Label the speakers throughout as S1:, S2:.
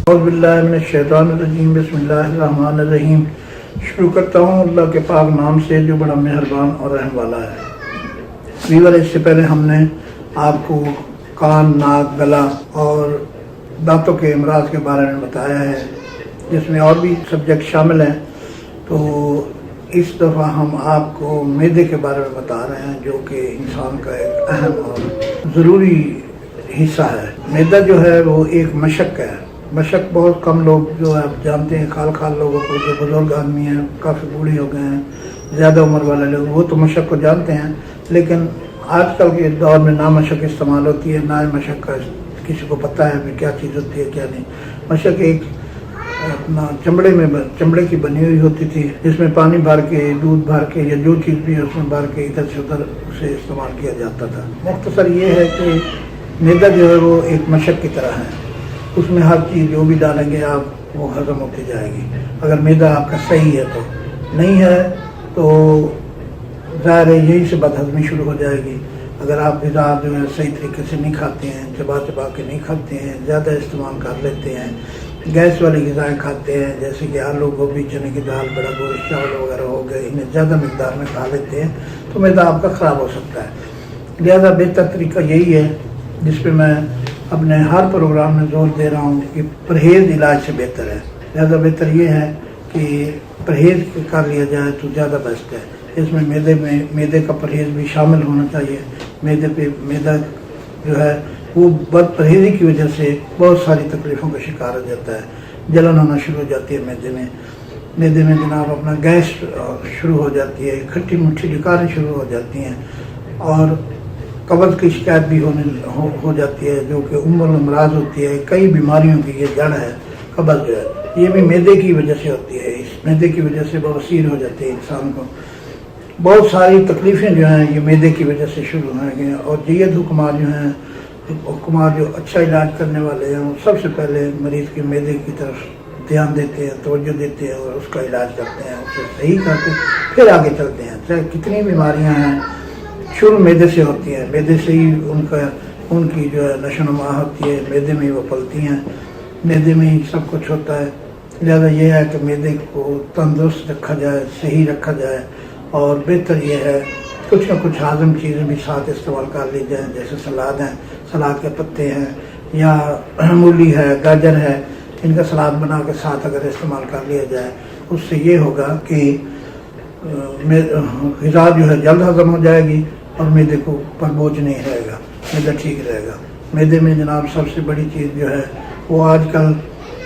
S1: اعوذ باللہ من الشیطان الرجیم، بسم اللہ الرحمن الرحیم۔ شروع کرتا ہوں اللہ کے پاک نام سے جو بڑا مہربان اور رحم والا ہے۔ ویور، اس سے پہلے ہم نے آپ کو کان، ناک، گلا اور دانتوں کے امراض کے بارے میں بتایا ہے، جس میں اور بھی سبجیکٹ شامل ہیں۔ تو اس دفعہ ہم آپ کو معدے کے بارے میں بتا رہے ہیں، جو کہ انسان کا ایک اہم اور ضروری حصہ ہے۔ معدہ جو ہے وہ ایک مشق ہے۔ مشق بہت کم لوگ جو ہے آپ جانتے ہیں، خال لوگوں کو، جو بزرگ آدمی ہیں، کافی بوڑھے ہو گئے ہیں، زیادہ عمر والے لوگ، وہ تو مشق کو جانتے ہیں، لیکن آج کل کے دور میں نامشق استعمال ہوتی ہے۔ مشق کا کسی کو پتہ ہے کہ کیا چیز ہوتی ہے کیا نہیں۔ مشق ایک اپنا چمڑے کی بنی ہوئی ہوتی تھی، جس میں پانی بھر کے، دودھ بھر کے یا جو چیز بھی اس میں بھر کے ادھر سے ادھر اسے استعمال کیا جاتا تھا۔ مختصر یہ ہے کہ معدہ جو ہے وہ ایک مشق کی طرح ہے، اس میں ہر چیز جو بھی ڈالیں گے آپ وہ ہضم ہوتی جائے گی۔ اگر معدہ آپ کا صحیح ہے تو، نہیں ہے تو ظاہر ہے یہی سے بد ہضمی شروع ہو جائے گی۔ اگر آپ غذا جو ہے صحیح طریقے سے نہیں کھاتے ہیں، چبا کے نہیں کھاتے ہیں، زیادہ استعمال کر لیتے ہیں، گیس والی غذائیں کھاتے ہیں، جیسے کہ آلو، گوبھی، چنے کی دال، بڑا گوشت، چاول وغیرہ ہو گئے، انہیں زیادہ مقدار میں کھا لیتے ہیں تو معدہ آپ کا خراب ہو سکتا ہے۔ لہذا بہتر طریقہ یہی ہے، جس پہ میں اپنے ہر پروگرام میں زور دے رہا ہوں کہ پرہیز علاج سے بہتر ہے۔ لہذا بہتر یہ ہے کہ پرہیز کر لیا جائے تو زیادہ بیسٹ ہے۔ اس میں معدے کا پرہیز بھی شامل ہونا چاہیے۔ معدہ جو ہے وہ بد پرہیزی کی وجہ سے بہت ساری تکلیفوں کا شکار ہو جاتا ہے۔ جلن ہونا شروع ہو جاتی ہے معدے میں جناب اپنا گیس شروع ہو جاتی ہے، کھٹی مٹھی ڈکاریں شروع ہو جاتی ہیں، اور قبض کی شکایت بھی ہو جاتی ہے، جو کہ امراض ہوتی ہے۔ کئی بیماریوں کی یہ جڑ ہے قبض جو ہے، یہ بھی معدے کی وجہ سے ہوتی ہے۔ اس معدے کی وجہ سے بواسیر ہو جاتی ہے انسان کو۔ بہت ساری تکلیفیں جو ہیں یہ معدے کی وجہ سے شروع ہوئیں گے، اور جیت حکمار جو اچھا علاج کرنے والے ہیں، وہ سب سے پہلے مریض کے معدے کی طرف دھیان دیتے ہیں، توجہ دیتے ہیں، اور اس کا علاج کرتے ہیں، اسے صحیح کرتے پھر آگے چلتے ہیں۔ چاہے کتنی بیماریاں ہیں شروع معدے سے ہوتی ہیں، معدے سے ہی ان کی جو ہے نشو و نما ہوتی ہے، معدے میں ہی وہ پلتی ہیں، معدے میں ہی سب کچھ ہوتا ہے۔ لہذا یہ ہے کہ معدے کو تندرست رکھا جائے، صحیح رکھا جائے، اور بہتر یہ ہے کچھ نہ کچھ ہاضم چیزیں بھی ساتھ استعمال کر لی جائیں، جیسے سلاد ہیں، سلاد کے پتے ہیں، یا مولی ہے، گاجر ہے، ان کا سلاد بنا کے ساتھ اگر استعمال کر لیا جائے، اس سے یہ ہوگا کہ غذا جو ہے جلد ہضم ہو جائے گی، اور معدے کو پر بوجھ نہیں رہے گا، معدہ ٹھیک رہے گا۔ معدے میں جناب سب سے بڑی چیز جو ہے وہ آج کل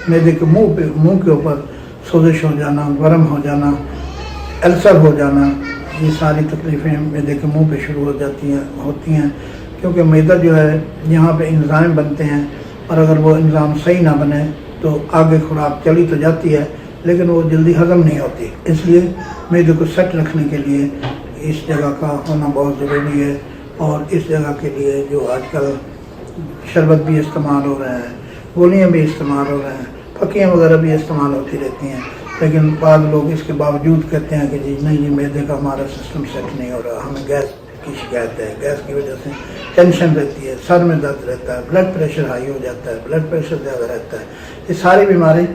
S1: معدے کے منہ کے اوپر سوزش ہو جانا، ورم ہو جانا، السر ہو جانا، یہ ساری تکلیفیں معدے کے منہ پہ شروع ہوتی ہیں، کیونکہ معدہ جو ہے یہاں پہ انزائم بنتے ہیں، اور اگر وہ انزائم صحیح نہ بنے تو آگے خوراک چلی تو جاتی ہے لیکن وہ جلدی ہضم نہیں ہوتی۔ اس لیے معدے کو سیٹ رکھنے کے لیے اس جگہ کا ہونا بہت ضروری ہے، اور اس جگہ کے لیے جو آج کل شربت بھی استعمال ہو رہے ہیں، گولیاں بھی استعمال ہو رہے ہیں، پھکیاں وغیرہ بھی استعمال ہوتی رہتی ہیں، لیکن بعض لوگ اس کے باوجود کہتے ہیں کہ جی نہیں، یہ معدے کا ہمارا سسٹم سیٹ نہیں ہو رہا، ہمیں گیس کی شکایت ہے، گیس کی وجہ سے ٹینشن رہتی ہے، سر میں درد رہتا ہے، بلڈ پریشر ہائی ہو جاتا ہے، بلڈ پریشر زیادہ رہتا ہے، یہ ساری بیماری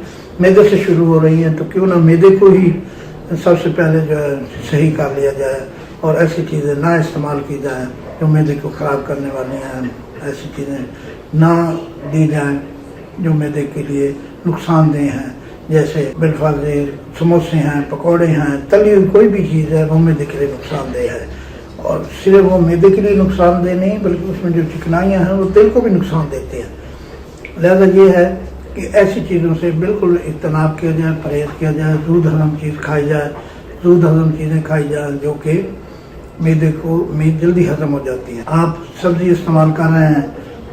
S1: معدے سے شروع ہو رہی ہیں۔ تو کیوں نہ معدے کو ہی سب سے پہلے جو ہے صحیح کر لیا جائے، اور ایسی چیزیں نہ استعمال کی جائیں جو معدے کو خراب کرنے والی ہیں، ایسی چیزیں نہ دی جائیں جو معدے کے لیے نقصان دہ ہیں، جیسے بالفرض سموسے ہیں، پکوڑے ہیں، تلی ہوئی کوئی بھی چیز ہے وہ معدے کے لیے نقصان دہ ہے، اور صرف وہ معدے کے لیے نقصان دہ نہیں بلکہ اس میں جو چکنائیاں ہیں وہ دل کو بھی نقصان دیتے ہیں۔ لہذا یہ ہے کہ ایسی چیزوں سے بالکل اجتناب کیا جائے، پرہیز کیا جائے، دودھ ہضم چیزیں کھائی جائیں جو کہ معدے کو جلدی ہضم ہو جاتی ہیں۔ آپ سبزی استعمال کر رہے ہیں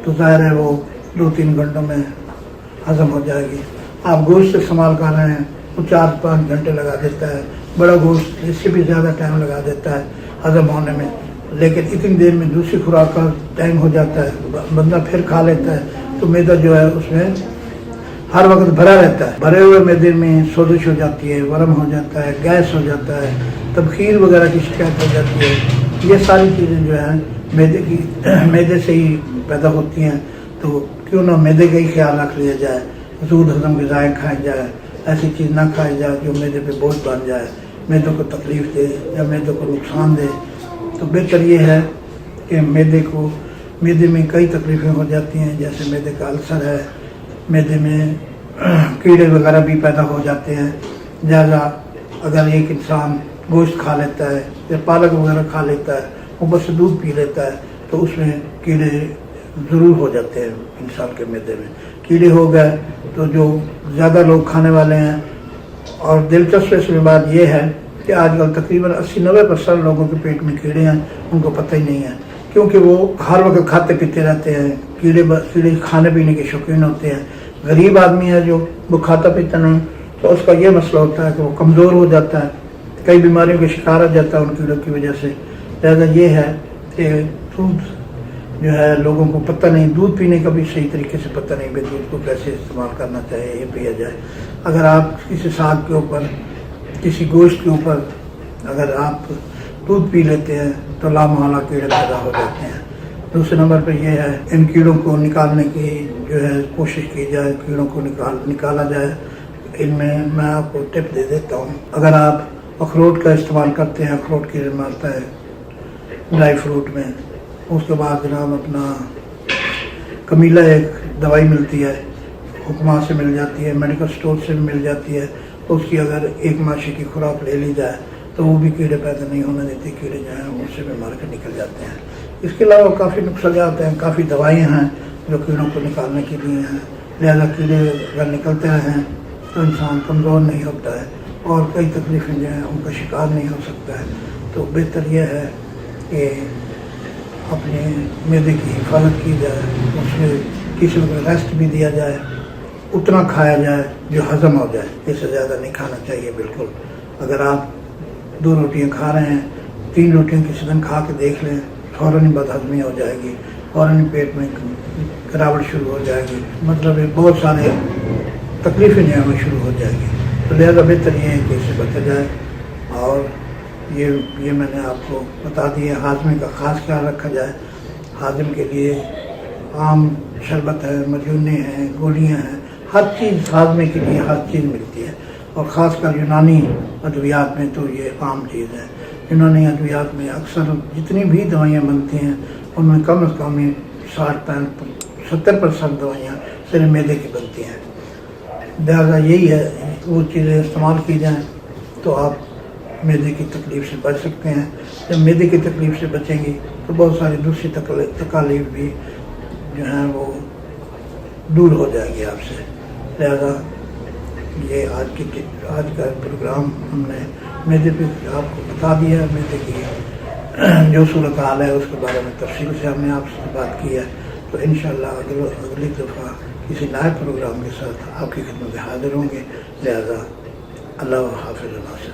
S1: تو ظاہر ہے وہ 2-3 گھنٹوں میں ہضم ہو جائے گی۔ آپ گوشت استعمال کر رہے ہیں وہ 4-5 گھنٹے لگا دیتا ہے، بڑا گوشت اس سے بھی زیادہ ٹائم لگا دیتا ہے ہضم ہونے میں، لیکن اتنی دیر میں دوسری خوراک کا ٹائم ہو جاتا ہے، بندہ پھر کھا لیتا ہے، تو معدہ جو ہے اس میں ہر وقت بھرا رہتا ہے۔ بھرے ہوئے معدے میں سوزش ہو جاتی ہے، ورم ہو جاتا ہے، گیس ہو جاتا ہے، تبخیر وغیرہ کی شکایت ہو جاتی ہے۔ یہ ساری چیزیں جو ہیں معدے سے ہی پیدا ہوتی ہیں، تو کیوں نہ معدے کا ہی خیال رکھ لیا جائے، زود ہضم غذائیں کھائی جائے، ایسی چیز نہ کھائی جائے جو میدے پہ بوجھ بن جائے، میدے کو تکلیف دے یا میدے کو نقصان دے۔ تو بہتر یہ ہے کہ میدے میں کئی تکلیفیں ہو جاتی ہیں، جیسے میدے کا السر ہے، میدے میں کیڑے وغیرہ بھی پیدا ہو جاتے ہیں، لہٰذا اگر ایک انسان گوشت کھا لیتا ہے یا پالک وغیرہ کھا لیتا ہے، اوپر سے دودھ پی لیتا ہے، تو اس میں کیڑے ضرور ہو جاتے ہیں انسان کے میدے میں۔ کیڑے ہو گئے تو جو زیادہ لوگ کھانے والے ہیں، اور دلچسپ اس میں بات یہ ہے کہ آج کل تقریباً 80-90% لوگوں کے پیٹ میں کیڑے ہیں، ان کو پتہ ہی نہیں ہے، کیونکہ وہ ہر وقت کھاتے پیتے رہتے ہیں، کیڑے کھانے پینے کے شوقین ہوتے ہیں۔ غریب آدمی ہے جو وہ کھاتا پیتا نہیں، تو اس کا یہ مسئلہ ہوتا ہے کہ وہ کمزور ہو جاتا ہے، کئی بیماریوں کا شکار ہو جاتا ہے ان کیڑوں کی وجہ سے۔ لہٰذا یہ ہے کہ دودھ جو ہے لوگوں کو پتہ نہیں، دودھ پینے کا بھی صحیح طریقے سے پتہ نہیں کہ دودھ کو کیسے استعمال کرنا چاہیے، یہ پیا جائے۔ اگر آپ کسی ساگ کے اوپر، کسی گوشت کے اوپر اگر آپ دودھ پی لیتے ہیں تو لامحالہ کیڑے پیدا ہو جاتے ہیں۔ دوسرے نمبر پہ یہ ہے ان کیڑوں کو نکالنے کی جو ہے کوشش کی جائے، کیڑوں کو نکالا جائے۔ ان میں آپ کو ٹپ دے دیتا ہوں، اگر آپ اخروٹ کا استعمال کرتے ہیں، اخروٹ کیڑے مارتا ہے ڈرائی فروٹ میں، اس کے بعد جناب اپنا کمیلا ایک دوائی ملتی ہے، حکما سے مل جاتی ہے، میڈیکل سٹور سے مل جاتی ہے، اس کی اگر ایک ماشی کی خوراک لے لی جائے تو وہ بھی کیڑے پیدا نہیں ہونے دیتی، کیڑے جو ہیں ان سے بھی مار کے نکل جاتے ہیں۔ اس کے علاوہ کافی نسخیات ہیں، کافی دوائیاں ہیں جو کیڑوں کو نکالنے کے لیے ہیں، لہذا کیڑے اگر نکلتے رہیں تو انسان کمزور نہیں ہوتا ہے اور کئی تکلیفیں جو ہیں ان کا شکار نہیں ہو سکتا ہے۔ تو بہتر یہ ہے کہ اپنے معدے کی حفاظت کی جائے، اس میں کسی کو ریسٹ بھی دیا جائے، اتنا کھایا جائے جو ہضم ہو جائے، اس سے زیادہ نہیں کھانا چاہیے بالکل۔ اگر آپ 2 روٹیاں کھا رہے ہیں، 3 روٹیاں کسی دن کھا کے دیکھ لیں، فوراً بد ہضمی ہو جائے گی، فوراً پیٹ میں گراوٹ شروع ہو جائے گی، مطلب بہت سارے تکلیفیں جو ہیں وہ شروع ہو جائے گی۔ تو لہٰذا بہتر یہ ہے کہ اس سے بچا جائے، اور یہ میں نے آپ کو بتا دیا، ہاضمے کا خاص خیال رکھا جائے۔ ہاضم کے لیے عام شربت ہے، مجونے ہیں، گولیاں ہیں، ہر چیز ہاضمے کے لیے ہر چیز ملتی ہے، اور خاص کر یونانی ادویات میں تو یہ عام چیز ہے۔ یونانی ادویات میں اکثر جتنی بھی دوائیاں بنتی ہیں ان میں کم از کم 60-70% دوائیاں صرف معدے کی بنتی ہیں۔ لہٰذا یہی ہے، وہ چیزیں استعمال کی جائیں تو آپ معدے کی تکلیف سے بچ سکتے ہیں۔ جب معدے کی تکلیف سے بچیں گی تو بہت ساری دوسری تکالیف بھی جو ہیں وہ دور ہو جائے گی آپ سے۔ لہذا یہ آج کا پروگرام ہم نے معدے پہ آپ کو بتا دیا، معدے کی جو صورتحال ہے اس کے بارے میں تفصیل سے ہم نے آپ سے بات کی ہے۔ تو انشاءاللہ اگلی دفعہ کسی نئے پروگرام کے ساتھ آپ کی خدمت میں حاضر ہوں گے۔ لہذا اللہ حافظ۔